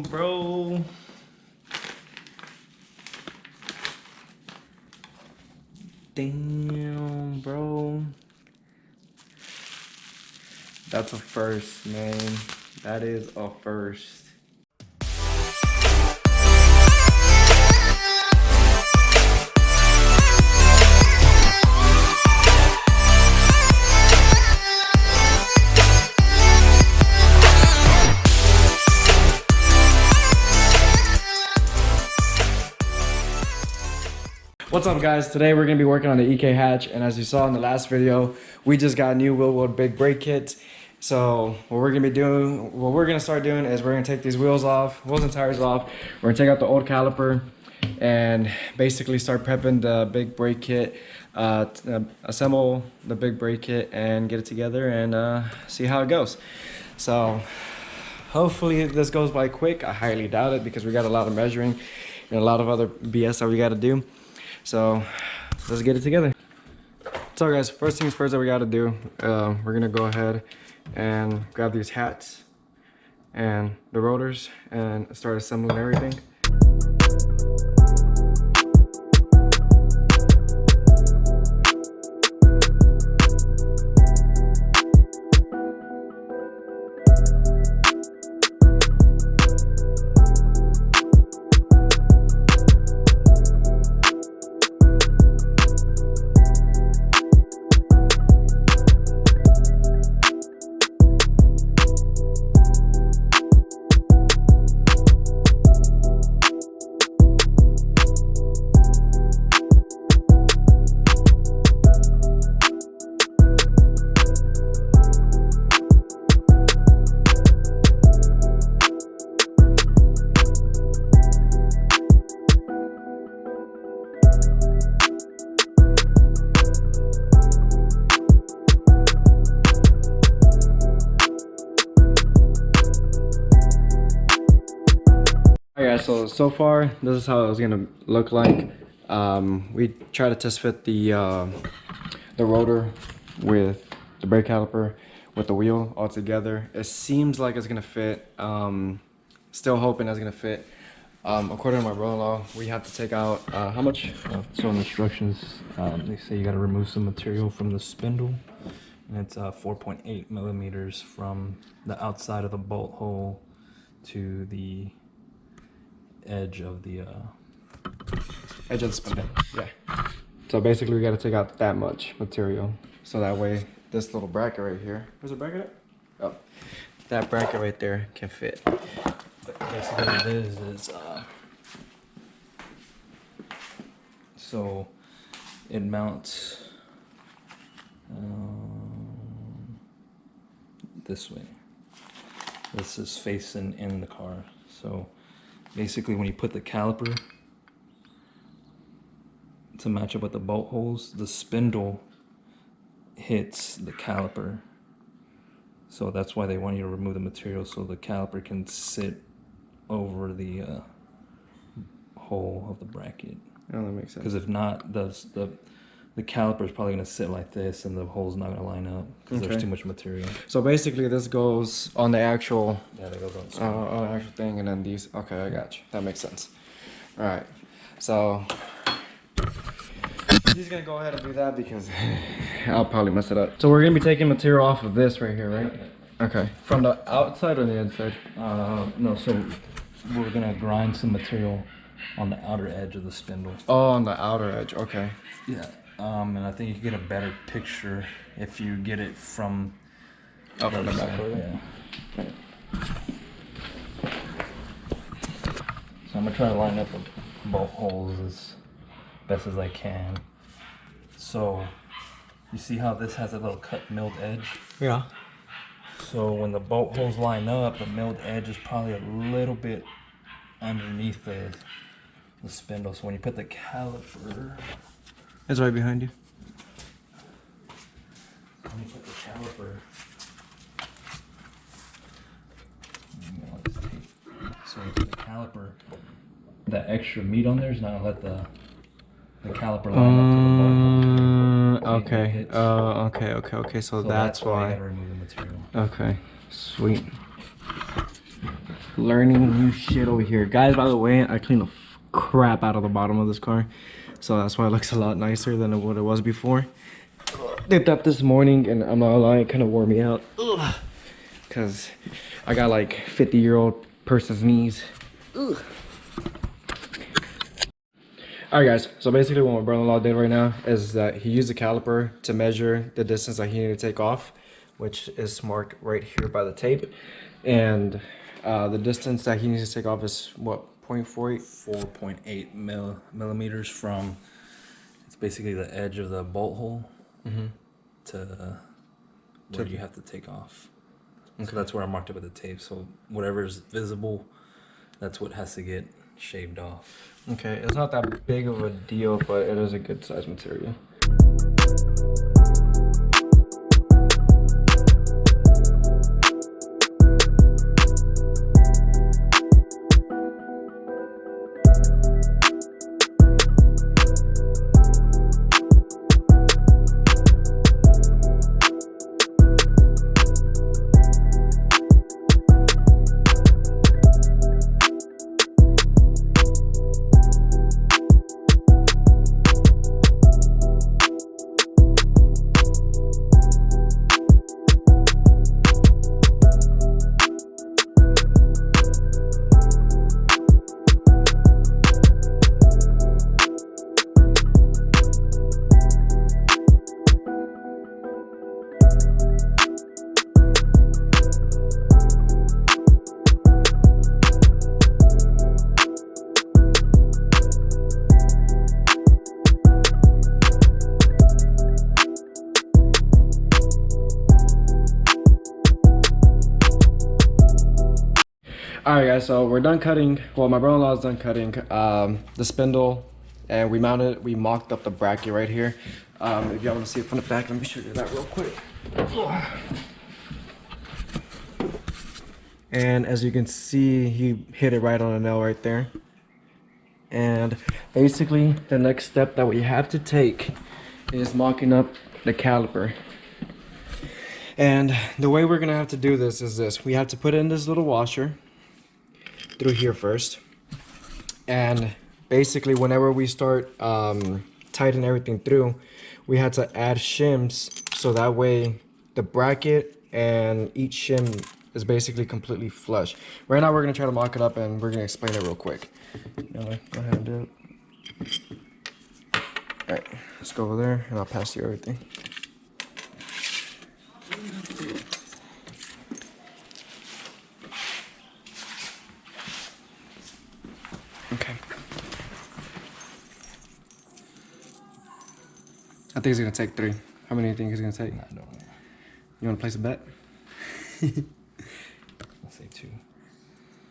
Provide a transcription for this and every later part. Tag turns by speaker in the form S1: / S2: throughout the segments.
S1: bro. Damn, bro. That's a first, man. That is a first. What's up, guys? Today we're gonna be working on the EK hatch, and as you saw in the last video, we just got a new Wilwood big brake kit. So what we're gonna start doing is we're gonna take these wheels and tires off. We're gonna take out the old caliper and basically start prepping the big brake kit, assemble the big brake kit and get it together and see how it goes. So hopefully this goes by quick. I highly doubt it because we got a lot of measuring and a lot of other BS that we got to do. So let's get it together. So guys, first things first that we got to do, we're gonna go ahead and grab these hats and the rotors and start assembling everything. So far this is how it was gonna look like. We try to test fit the rotor with the brake caliper with the wheel all together. It seems like it's gonna fit. Still hoping it's gonna fit. According to my brother-in-law, we have to take out how much?
S2: So in instructions, they say you got to remove some material from the spindle, and it's 4.8 millimeters from the outside of the bolt hole to the edge of the
S1: spindle. Yeah. So basically we got to take out that much material, so that way this little bracket right here, where's the bracket at? Oh, that bracket right there can fit.
S2: But basically what it is so it mounts this way. This is facing in the car. So basically when you put the caliper to match up with the bolt holes, the spindle hits the caliper. So that's why they want you to remove the material so the caliper can sit over the hole of the bracket.
S1: Oh, that makes sense.
S2: Because if not, the caliper is probably going to sit like this and the hole's not going to line up because there's too much material.
S1: So basically this goes on the actual
S2: that goes
S1: on the actual thing, and then these. Okay, I got you. That makes sense. All right, so he's gonna go ahead and do that because I'll probably mess it up. So we're gonna be taking material off of this right here, right? Okay. From the outside or the inside?
S2: No, so we're gonna grind some material on the outer edge of the spindle.
S1: Oh, on the outer edge. Okay.
S2: Yeah. And I think you can get a better picture if you get it from
S1: the back.
S2: Yeah. So I'm gonna try to line up the bolt holes as best as I can. So you see how this has a little cut milled edge?
S1: Yeah.
S2: So when the bolt holes line up, the milled edge is probably a little bit underneath the spindle. So when you put the caliper,
S1: it's right behind you.
S2: when you put the caliper, so when you put the caliper, that extra meat on there is not gonna let the caliper line up to the bolt.
S1: Okay. Okay. So that's why.
S2: You gotta remove the material.
S1: Okay. Sweet. learning new shit over here. Guys, by the way, I cleaned the crap out of the bottom of this car. So that's why it looks a lot nicer than what it was before. Did that this morning and I'm not gonna lie, it kind of wore me out. Because I got like 50-year-old person's knees. Ugh. Alright guys, so basically what my brother-in-law did right now is that he used a caliper to measure the distance that he needed to take off, which is marked right here by the tape. And the distance that he needs to take off is what, 0.48?
S2: 4.8 millimeters from, it's basically the edge of the bolt hole to where you have to take off. Okay. So that's where I marked it with the tape. So whatever is visible, that's what has to get shaved off.
S1: Okay, it's not that big of a deal, but it is a good size material. Alright guys, so we're done cutting. Well, my brother-in-law is done cutting the spindle, and we mocked up the bracket right here. If y'all want to see it from the back, let me show you that real quick. And as you can see, he hit it right on the nail right there. And basically, the next step that we have to take is mocking up the caliper. And the way we're gonna have to do this is this: we have to put in this little washer through here first, and basically whenever we start tightening everything through, we had to add shims so that way the bracket and each shim is basically completely flush. Right now we're gonna try to mock it up and we're gonna explain it real quick. Go ahead and do it. All right, let's go over there and I'll pass you everything. Okay. I think it's gonna take 3. How many do you think it's gonna take?
S2: I don't know.
S1: You wanna place a bet?
S2: Let's say 2.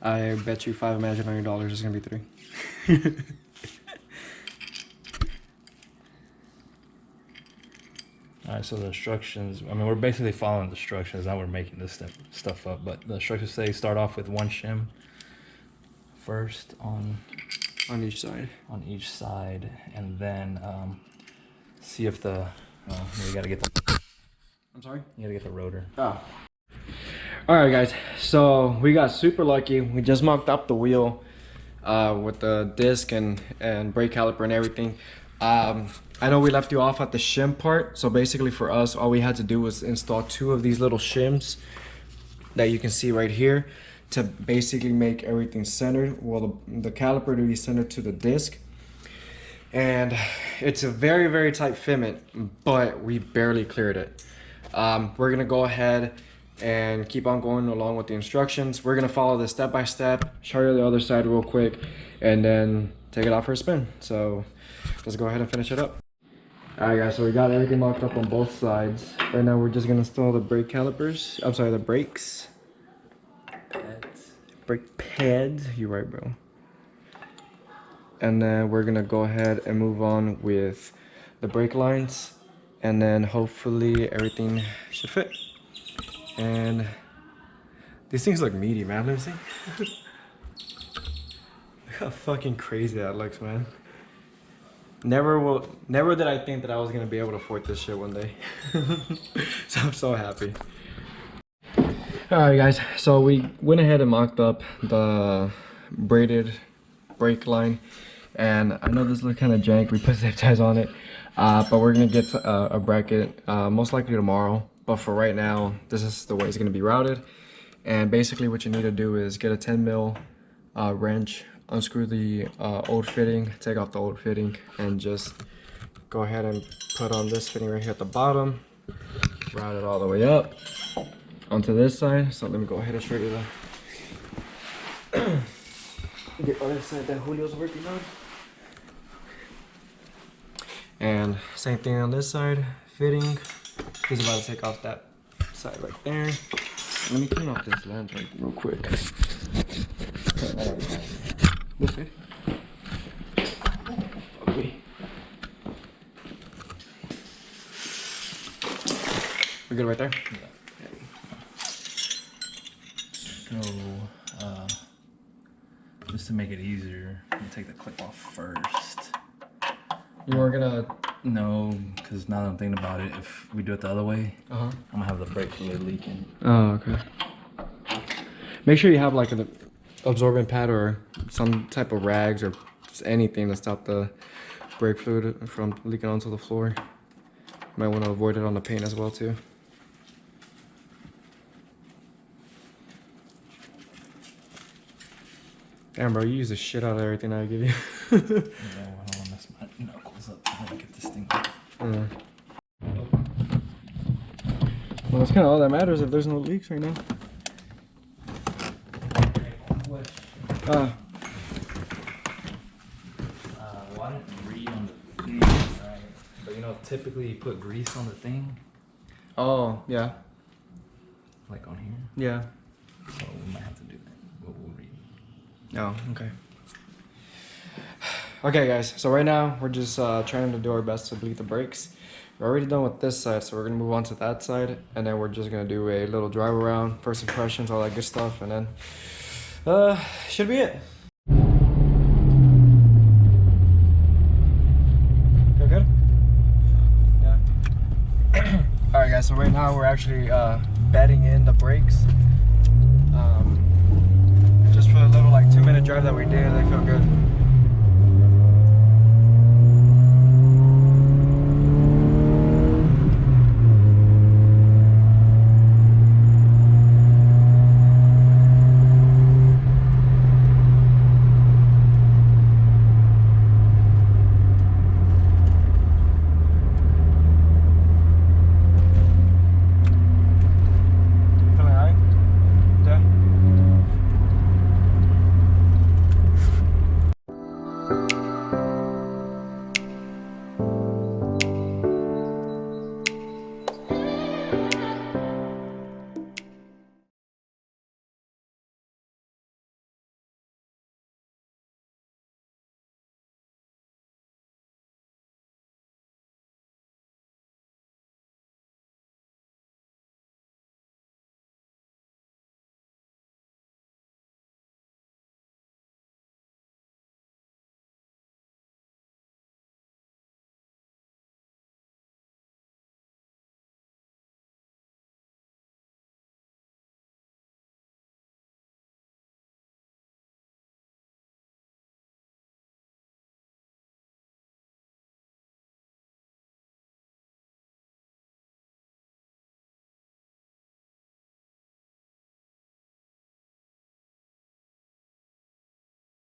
S1: I bet you 5 imaginary dollars it's gonna be 3.
S2: Alright, so the instructions, I mean, we're basically following the instructions, now we're making this stuff up, but the instructions say start off with 1 shim first on
S1: each side.
S2: On each side, and then see if the, you gotta get the,
S1: I'm sorry?
S2: You gotta get the rotor.
S1: Oh. Alright guys, so we got super lucky. We just mocked up the wheel with the disc and brake caliper and everything. I know we left you off at the shim part, so basically for us all we had to do was install 2 of these little shims that you can see right here to basically make everything centered. Well, the caliper to be centered to the disc, and it's a very, very tight fitment, but we barely cleared it. We're gonna go ahead and keep on going along with the instructions. We're gonna follow this step by step, show you the other side real quick, and then take it out for a spin. So let's go ahead and finish it up. Alright guys, so we got everything mocked up on both sides. Right now we're just gonna install the brake calipers. I'm sorry, the brakes. Brake pads, you're right, bro. And then we're gonna go ahead and move on with the brake lines, and then hopefully everything should fit. And these things look meaty, man. Let me see. Look how fucking crazy that looks, man. Never did I think that I was gonna be able to afford this shit one day. So I'm so happy. Alright guys, so we went ahead and mocked up the braided brake line, and I know this looks kind of jank. We put zip ties on it, but we're gonna get a bracket most likely tomorrow. But for right now, this is the way it's gonna be routed. And basically what you need to do is get a 10 mil wrench, unscrew the old fitting, take off the old fitting, and just go ahead and put on this fitting right here at the bottom, route it all the way up onto this side. So let me go ahead and show you the other side that Julio's working on. And same thing on this side, fitting. He's about to take off that side right there. Let me clean off this lens real quick. This way. Okay. We're good right there?
S2: Yeah. So, just to make it easier, I'm gonna take the clip off first.
S1: You weren't gonna...
S2: No, because now that I'm thinking about it, if we do it the other way, I'm gonna have the brake fluid leaking.
S1: Oh, okay. Make sure you have like an absorbent pad or some type of rags or just anything to stop the brake fluid from leaking onto the floor. Might want to avoid it on the paint as well too. Damn, bro, you use the shit out of everything I give you.
S2: No, I don't want to mess my knuckles up. I want to get this thing off.
S1: Well, that's kind of all that matters if there's no leaks right now.
S2: Well, I didn't read on the thing, right? But you know, typically you put grease on the thing.
S1: Oh, yeah.
S2: Like on here.
S1: Yeah.
S2: So we might have to do that. We'll read.
S1: Oh, okay. Okay, guys. So right now we're just trying to do our best to bleed the brakes. We're already done with this side, so we're gonna move on to that side, and then we're just gonna do a little drive around, first impressions, all that good stuff, and then should be it. Feel good? Yeah. All right, guys. So right now we're actually bedding in the brakes. Just for a little like 2-minute drive that we did, they feel good.